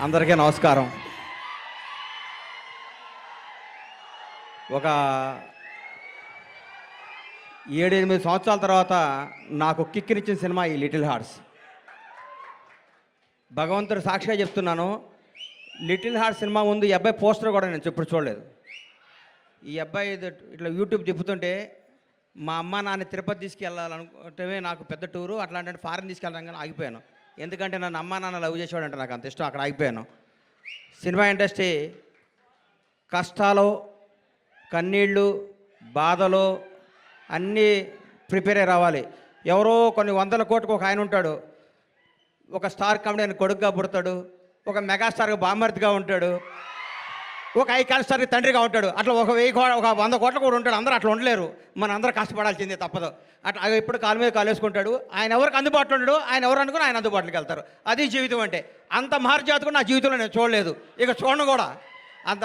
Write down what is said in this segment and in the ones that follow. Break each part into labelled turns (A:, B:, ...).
A: అందరికీ నమస్కారం. ఒక 7-8 సంవత్సరాల తర్వాత నాకు కిక్కినిచ్చిన సినిమా ఈ లిటిల్ హార్ట్స్. భగవంతుడు సాక్షిగా చెప్తున్నాను, లిటిల్ హార్ట్స్ సినిమా ముందు ఈ అబ్బాయి పోస్టర్ కూడా నేను ఎప్పుడు చూడలేదు. ఈ అబ్బాయి ఇట్లా యూట్యూబ్ తిప్పుతుంటే మా అమ్మ నాన్న తిరుపతి తీసుకెళ్ళాలనుకుంటే నాకు పెద్ద టూరు, అట్లాంటి ఫారెన్ తీసుకెళ్ళడం కానీ ఆగిపోయాను. ఎందుకంటే నన్ను అమ్మ నాన్న లవ్ చేసేవాడంటే నాకు అంత ఇష్టం, అక్కడ ఆగిపోయాను. సినిమా ఇండస్ట్రీ కష్టాలు, కన్నీళ్ళు, బాధలు అన్నీ ప్రిపేర్ అయ్యి రావాలి. ఎవరో కొన్ని 100 కోట్లకు ఒక ఆయన ఉంటాడు, ఒక స్టార్ కామెడీ కొడుకుగా పుడతాడు, ఒక మెగాస్టార్గా బామర్తిగా ఉంటాడు, ఒక ఐకాన్ స్టార్కి తండ్రిగా ఉంటాడు. అట్లా ఒక 100 కోట్ల కూడా ఉంటాడు. అందరూ అట్లా ఉండలేరు, మన అందరూ కష్టపడాల్సిందే తప్పదు. అట్లా ఎప్పుడు కాలు మీద కాలు వేసుకుంటాడు. ఆయన ఎవరికి అందుబాటులో ఉండడు, ఆయన ఎవరు అనుకుని ఆయన అందుబాటులోకి వెళ్తారు. అది జీవితం అంటే. అంత మహర్జాత్ కూడా నా జీవితంలో నేను చూడలేదు, ఇక చూడను కూడా. అంత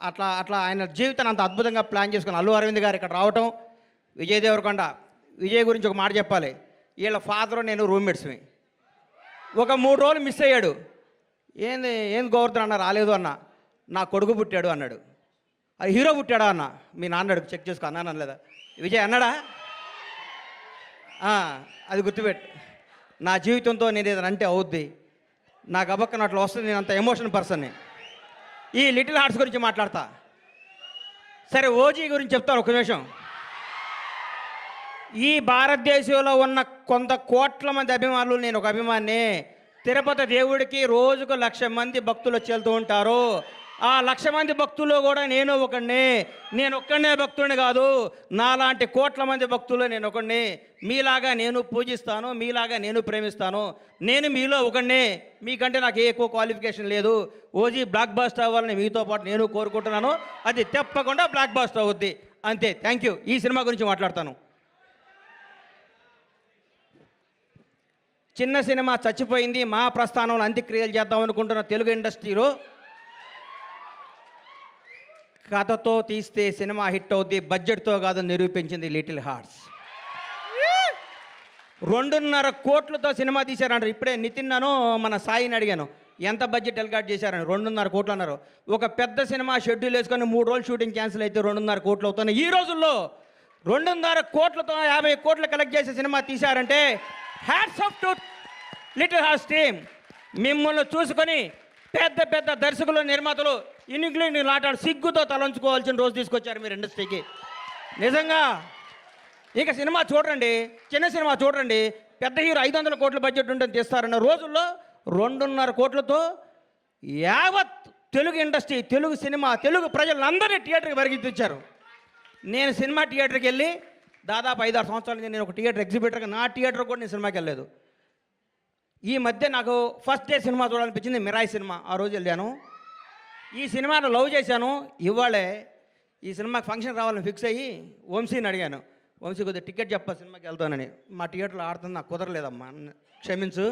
A: అట్లా అట్లా ఆయన జీవితాన్ని అంత అద్భుతంగా ప్లాన్ చేసుకుని అల్లు అరవింద్ గారు ఇక్కడ రావటం. విజయ్ దేవరకొండ, విజయ్ గురించి ఒక మాట చెప్పాలి. వీళ్ళ ఫాదరు నేను రూమ్మేట్స్మి. ఒక 3 రోజులు మిస్ అయ్యాడు. ఏంది గోవర్ధన్ అన్న రాలేదు అన్న, నా కొడుకు పుట్టాడు అన్నాడు. అది హీరో పుట్టాడా అన్న, మీ నాన్నడు చెక్ చేసుకో అన్నాను అనలేదా? విజయ్ అన్నాడా? అది గుర్తుపెట్టు. నా జీవితంతో నేను ఏదైనా అంటే అవుద్ది, నాకు అబక్కన అట్లా వస్తుంది. నేను అంత ఎమోషనల్ పర్సన్ని. ఈ లిటిల్ హార్ట్స్ గురించి మాట్లాడతా. సరే, ఓజీ గురించి చెప్తాను ఒక నిమిషం. ఈ భారతదేశంలో ఉన్న కొంత కోట్ల మంది అభిమానులు, నేను ఒక అభిమాని. తిరుపతి దేవుడికి రోజుకు 1,00,000 మంది భక్తులు వచ్చి వెళ్తూ ఉంటారు. ఆ 1,00,000 మంది భక్తుల్లో కూడా నేను ఒకడిని. నేను ఒక్కడనే భక్తుడిని కాదు, నాలాంటి కోట్ల మంది భక్తులు నేను ఒకడిని. మీలాగా నేను పూజిస్తాను, మీలాగా నేను ప్రేమిస్తాను. నేను మీలో ఒకడిని, మీకంటే నాకు ఎక్కువ క్వాలిఫికేషన్ లేదు. ఓజీ బ్లాక్ బస్టర్ అవ్వాలని మీతో పాటు నేను కోరుకుంటున్నాను. అది తప్పకుండా బ్లాక్ బస్టర్ అవుద్ది. అంతే. Thank you. ఈ సినిమా గురించి మాట్లాడతాను. చిన్న సినిమా చచ్చిపోయింది, మా ప్రస్థానంలో అంత్యక్రియలు చేద్దాం అనుకుంటున్న తెలుగు ఇండస్ట్రీలో కథతో తీస్తే సినిమా హిట్ అవుద్ది, బడ్జెట్తో కాదు నిరూపించింది లిటిల్ హార్ట్స్. 2.5 కోట్లతో సినిమా తీశారంటారు. ఇప్పుడే నితిన్నను మన సాయిని అడిగాను, ఎంత బడ్జెట్ ఎల్గాట్ చేశారని. 2.5 కోట్లు అన్నారు. ఒక పెద్ద సినిమా షెడ్యూల్ వేసుకొని 3 రోజులు షూటింగ్ క్యాన్సిల్ అయితే 2.5 కోట్లు అవుతున్నాయి. ఈ రోజుల్లో 2.5 కోట్లతో 50 కోట్లు కలెక్ట్ చేసే సినిమా తీశారంటే hats off to Little Hearts team. మిమ్మల్ని చూసుకొని పెద్ద పెద్ద దర్శకులు, నిర్మాతలు ఇంగ్లీష్ నాటాడు సిగ్గుతో తలంచుకోవాల్సిన రోజు తీసుకొచ్చారు మీరు ఇండస్ట్రీకి. నిజంగా ఇక సినిమా చూడండి, చిన్న సినిమా చూడండి, పెద్ద హీరో 500 కోట్ల బడ్జెట్ ఉంటుంది తీస్తారన్న రోజుల్లో 2.5 కోట్లతో యావత్ తెలుగు ఇండస్ట్రీ, తెలుగు సినిమా, తెలుగు ప్రజలందరినీ థియేటర్కి పరిగెత్తించారు. నేను సినిమా థియేటర్కి వెళ్ళి దాదాపు 5-6 సంవత్సరాల నుంచి నేను ఒక థియేటర్ ఎగ్జిబిటర్గా, నా థియేటర్ కూడా నేను సినిమాకి వెళ్ళలేదు. ఈ మధ్య నాకు ఫస్ట్ డే సినిమా చూడాలనిపించింది, మిరాయి సినిమా. ఆ రోజు వెళ్ళాను. ఈ సినిమాను లవ్ చేశాను. ఇవాళే ఈ సినిమాకి ఫంక్షన్ రావాలని ఫిక్స్ అయ్యి వంశీని అడిగాను, వంశీ కొద్దిగా టికెట్ చెప్పా సినిమాకి వెళ్తానని. మా థియేటర్లో ఆడుతుంది, నాకు కుదరలేదమ్మా, క్షమించు.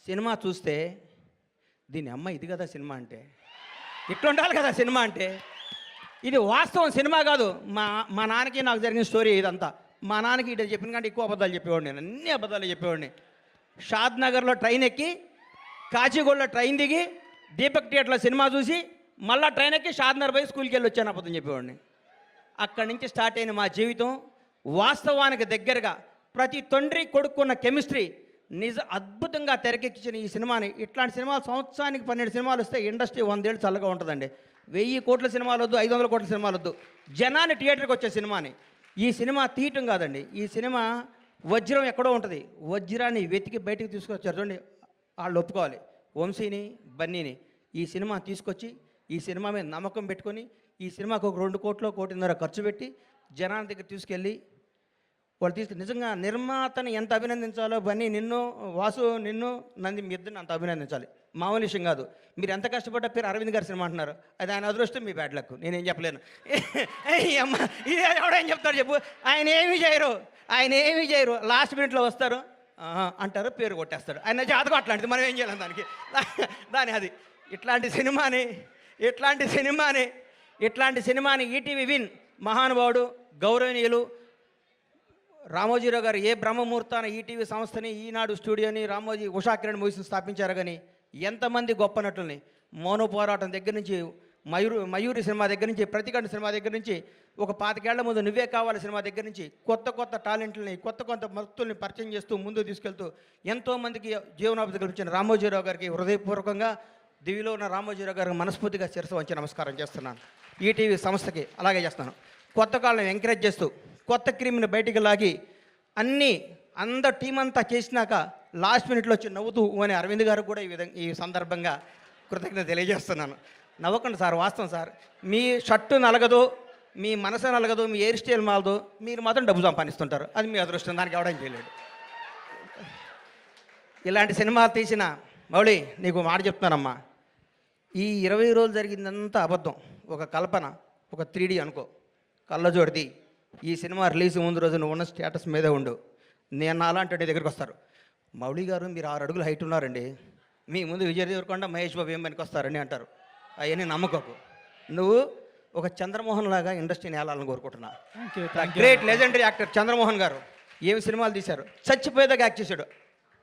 A: సినిమా చూస్తే దీని అమ్మ ఇది కదా సినిమా అంటే, ఇట్లా ఉండాలి కదా సినిమా అంటే. ఇది వాస్తవం, సినిమా కాదు. మా నాన్నకి నాకు జరిగిన స్టోరీ ఇదంతా. మా నాన్నకి ఇటు చెప్పిన కంటే ఎక్కువ అబద్ధాలు చెప్పేవాడిని, నేను అన్ని అబద్ధాలు చెప్పేవాడిని. షాద్ నగర్లో ట్రైన్ ఎక్కి, కాచిగూడలో ట్రైన్ దిగి, దీపక్ థియేటర్లో సినిమా చూసి, మళ్ళీ ట్రైన్ ఎక్కి షాద్ నగర్ పోయి స్కూల్కి వెళ్ళి వచ్చాను అబద్ధం చెప్పేవాడిని. అక్కడి నుంచి స్టార్ట్ అయిన మా జీవితం వాస్తవానికి దగ్గరగా. ప్రతి తండ్రి కొడుకున్న కెమిస్ట్రీ అద్భుతంగా తెరకెక్కించిన ఈ సినిమాని. ఇట్లాంటి సినిమాలు సంవత్సరానికి 12 సినిమాలు వస్తే ఇండస్ట్రీ 100 ఏళ్ళు చల్లగా ఉంటుందండి. 1000 కోట్ల సినిమాలు వద్దు, 500 కోట్ల సినిమాలు వద్దు, జనాన్ని థియేటర్కి వచ్చే సినిమాని. ఈ సినిమా తీయటం కాదండి, ఈ సినిమా వజ్రం ఎక్కడో ఉంటుంది, వజ్రాన్ని వెతికి బయటికి తీసుకొచ్చారు. చూడండి, వాళ్ళు ఒప్పుకోవాలి. వంశీని, బన్నీని ఈ సినిమా తీసుకొచ్చి, ఈ సినిమా మీద నమ్మకం పెట్టుకొని, ఈ సినిమాకు ఒక 2 కోట్లు, 1.5 కోట్లు ఖర్చు పెట్టి జనాల దగ్గర తీసుకెళ్ళి వాళ్ళు నిజంగా నిర్మాతని ఎంత అభినందించాలో, బన్నీ నిన్ను, వాసు నిన్ను, నంది మీ ఇద్దరిని అంత అభినందించాలి. మామూలు విషయం కాదు. మీరు ఎంత కష్టపడ్డా పేరు అరవింద్ గారి సినిమా అంటున్నారు, అది ఆయన అదృష్టం, మీ బ్యాడ్ లక్. నేనేం చెప్పలేను. అమ్మ ఇది ఎవడేం చెప్తారు చెప్పు. ఆయన ఏమీ చేయరు, లాస్ట్ మినిట్లో వస్తారు అంటారు, పేరు కొట్టేస్తాడు. ఆయన జాతకం అట్లాంటిది, మనం ఏం చేయలేం దాని అది. ఇట్లాంటి సినిమాని ఈటీవీ విన్ మహానుభావుడు, గౌరవనీయులు రామోజీరావు గారు ఏ బ్రహ్మముహూర్తాన ఈటీవీ సంస్థని, ఈనాడు స్టూడియోని, రామోజీ ఉషా కిరణ్ మూవీస్ని స్థాపించారు. కానీ ఎంతమంది గొప్ప నటుల్ని మౌన పోరాటం దగ్గర నుంచి మయూరి సినిమా దగ్గర నుంచి ప్రతిఘటన సినిమా దగ్గర నుంచి ఒక 25 ఏళ్ల ముందు నువ్వే కావాలి సినిమా దగ్గర నుంచి కొత్త టాలెంట్లని కొత్త భక్తుల్ని పరిచయం చేస్తూ ముందుకు తీసుకెళ్తూ ఎంతోమందికి జీవనోపాధి కల్పించిన రామోజీరావు గారికి హృదయపూర్వకంగా దివిలో ఉన్న రామోజీరావు గారికి మనస్ఫూర్తిగా శిరస్సు వంచి నమస్కారం చేస్తున్నాను. ఈటీవీ సంస్థకి అలాగే చేస్తున్నాను. కొత్త కాళ్ళని ఎంకరేజ్ చేస్తూ కొత్త క్రీమ్ని బయటికి లాగి అందరు టీం అంతా చేసినాక లాస్ట్ మినిట్లో వచ్చి నవ్వుతూ అని అరవింద్ గారు కూడా ఈ సందర్భంగా కృతజ్ఞత తెలియజేస్తున్నాను. నవ్వకండి సార్, వాస్తవం సార్. మీ షర్టు నలగదు, మీ మనసు నలగదు, మీ హెయిర్ స్టైల్ మాలదు, మీరు మాత్రం డబ్బు సంపాదిస్తుంటారు. అది మీ అదృష్టం, దానికి ఎవడం చేయలేడు. ఇలాంటి సినిమాలు తీసిన మౌళి నీకు మాట చెప్తున్నానమ్మా, ఈ 20 రోజులు జరిగిందంతా అబద్ధం, ఒక కల్పన, ఒక 3D అనుకో, కళ్ళజోడిది. ఈ సినిమా రిలీజ్ ముందు రోజు నువ్వు ఉన్న స్టేటస్ మీదే ఉండు. నేను అలాంటి నీ దగ్గరికి వస్తారు, మౌళి గారు మీరు 6 అడుగులు హైట్ ఉన్నారండి, మీ ముందు విజయ్ దేవరకొండ మహేష్ బాబు ఏం పనికి వస్తారని అంటారు. అవన్నీ నమ్మకోకు. నువ్వు ఒక చంద్రమోహన్ లాగా ఇండస్ట్రీని వేలాలని కోరుకుంటున్నా. గ్రేట్ లెజెండరీ యాక్టర్ చంద్రమోహన్ గారు ఏమి సినిమాలు తీశారు, చచ్చిపోయేదాకా యాక్ట్ చేశాడు.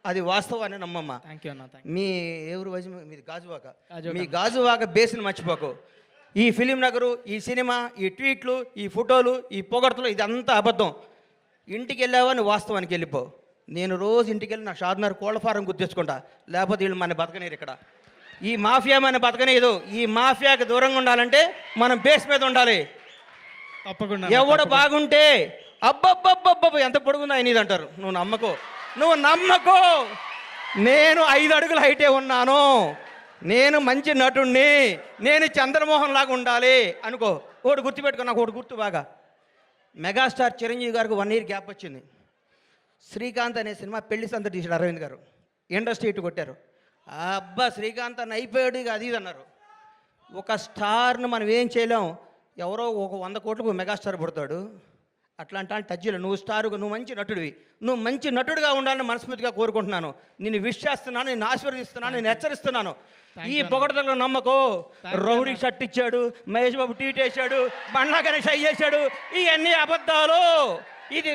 A: అది వాస్తవాన్ని నమ్మమ్మ. మీ ఎవరు వయసు మీది గాజువాక, మీ గాజువాక బేస్ని మర్చిపోకు. ఈ ఫిలిం నగరు, ఈ సినిమా, ఈ ట్వీట్లు, ఈ ఫోటోలు, ఈ పొగడ్తలు, ఇదంతా అబద్ధం. ఇంటికి వెళ్ళావా నువ్వు వాస్తవానికి వెళ్ళిపో. నేను రోజు ఇంటికి వెళ్ళి నా షాద్నగర్ కోళ్ళ ఫారం గుర్తించుకుంటా, లేకపోతే వీళ్ళు మన బతకనీరు. ఇక్కడ ఈ మాఫియా మన బతకనీదు. ఈ మాఫియాకి దూరంగా ఉండాలంటే మనం బేస్ మీద ఉండాలి.
B: తప్పకుండా
A: ఎవడు బాగుంటే అబ్బబ్బబ్బబ్బ ఎంత పొడుగుందా నీది అంటారు. నువ్వు నమ్మకో. నేను 5 అడుగుల హైటే ఉన్నాను, నేను మంచి నటుణ్ణి, నేను చంద్రమోహన్ లాగా ఉండాలి అనుకో. ఒకటి గుర్తుపెట్టుకో, నాకు ఒకటి గుర్తు బాగా. మెగాస్టార్ చిరంజీవి గారికి 1 year గ్యాప్ వచ్చింది. శ్రీకాంత్ అనే సినిమా పెళ్లి సంత తీసాడు అరవింద్ గారు, ఇండస్ట్రీ ఇటు కొట్టారు. అబ్బా శ్రీకాంత్ అని అయిపోయాడు, ఇక అది అన్నారు. ఒక స్టార్ను మనం ఏం చేయలేం. ఎవరో ఒక 100 కోట్లకు మెగాస్టార్ పుడతాడు. అట్లాంటి టచ్లో నువ్వు స్టారుగా, నువ్వు మంచి నటుడివి, నువ్వు మంచి నటుడిగా ఉండాలని మనస్ఫూర్తిగా కోరుకుంటున్నాను. నిన్ను విష్ చేస్తున్నాను, నిన్ను ఆశీర్వదిస్తున్నాను, నేను హెచ్చరిస్తున్నాను. ఈ పొగడతలో నమ్మకో. రౌడీ షర్ట్ ఇచ్చాడు, మహేష్ బాబు ట్వీట్ వేసాడు, బండ్లా గణేష్ అయ్యేసాడు, ఇవన్నీ అబద్ధాలు. ఇది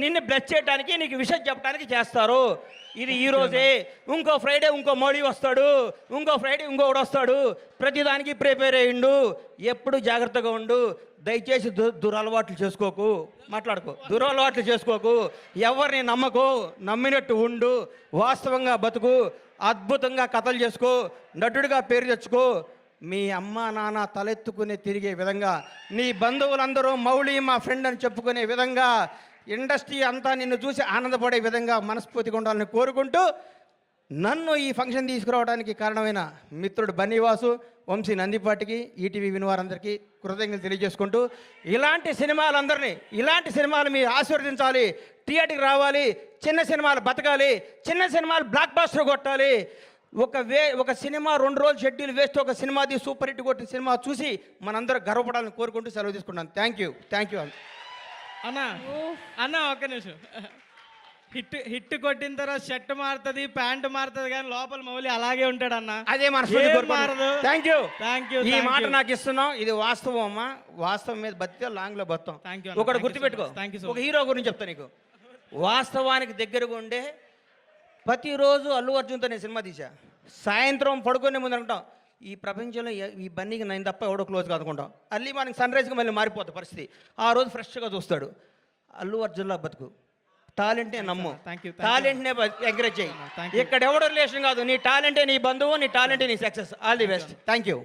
A: నిన్ను బ్లెస్ చేయడానికి, నీకు విషయం చెప్పడానికి చేస్తారు. ఇది ఈరోజే, ఇంకో ఫ్రైడే ఇంకో మోడీ వస్తాడు, ఇంకో ఫ్రైడే ఇంకొకటి వస్తాడు. ప్రతిదానికి ప్రిపేర్ అయ్యిండు. ఎప్పుడు జాగ్రత్తగా ఉండు. దయచేసి దురలవాట్లు చేసుకోకు, దురలవాట్లు చేసుకోకు. ఎవరిని నమ్మకు, నమ్మినట్టు ఉండు, వాస్తవంగా బతుకు, అద్భుతంగా కథలు చేసుకో, నటుడిగా పేరు తెచ్చుకో. మీ అమ్మ నాన్న తలెత్తుకునే తిరిగే విధంగా, నీ బంధువులందరూ మౌళి మా ఫ్రెండ్ అని చెప్పుకునే విధంగా, ఇండస్ట్రీ అంతా నిన్ను చూసి ఆనందపడే విధంగా మనస్ఫూర్తిగా ఉండాలని కోరుకుంటూ, నన్ను ఈ ఫంక్షన్ తీసుకురావడానికి కారణమైన మిత్రుడు బన్నీవాసు, వంశీ నందిపాటికి, ఈటీవీ వినివారందరికీ కృతజ్ఞతలు తెలియజేసుకుంటూ, ఇలాంటి సినిమాలు మీరు ఆశీర్వదించాలి, థియేటర్కి రావాలి, చిన్న సినిమాలు బతకాలి, చిన్న సినిమాలు బ్లాక్ బాస్టర్ కొట్టాలి. ఒక సినిమా 2 రోజులు షెడ్యూల్ వేస్ట్, ఒక సినిమాది సూపర్ హిట్ కొట్టిన సినిమా చూసి మనందరూ గర్వపడాలని కోరుకుంటూ సెలవు తీసుకుంటాను. థ్యాంక్ యూ
B: అన్న ఒక్క నిమిషం. హిట్ కొట్టిన తర్వాత షర్ట్ మారుతుంది, ప్యాంట్ మారుతుంది, కానీ లోపల మౌలి అలాగే ఉంటాడు అన్న.
A: అదే మారదు. Thank you. ఈ మాట నాకు ఇస్తున్నావు, ఇది వాస్తవం అమ్మా. వాస్తవం మీద బతికే లాంగ్లో బతాం. ఒకటి గుర్తుపెట్టుకో. ఒక హీరో గురించి చెప్తా నీకు. వాస్తవానికి దగ్గరగా ఉండే ప్రతిరోజు అల్లు అర్జున్తో నేను సినిమా తీసా. సాయంత్రం పడుకునే ముందు అనుకుంటాం, ఈ ప్రపంచంలో ఈ బన్నీకి నేను తప్ప ఎవడో క్లోజ్ కాదుకుంటాం. అల్లి మనకి సన్ రైజ్కి మళ్ళీ మారిపోతుంది పరిస్థితి. ఆ రోజు ఫ్రెష్గా చూస్తాడు. అల్లు అర్జున్లా బతుకు, టాలెంటే నమ్ము, టాలెంట్నే ఎంకరేజ్ చేయి. ఇక్కడ ఎవడో రిలేషన్ కాదు, నీ టాలెంటే నీ బంధువు, నీ టాలెంటే నీ success. All the best. Thank you.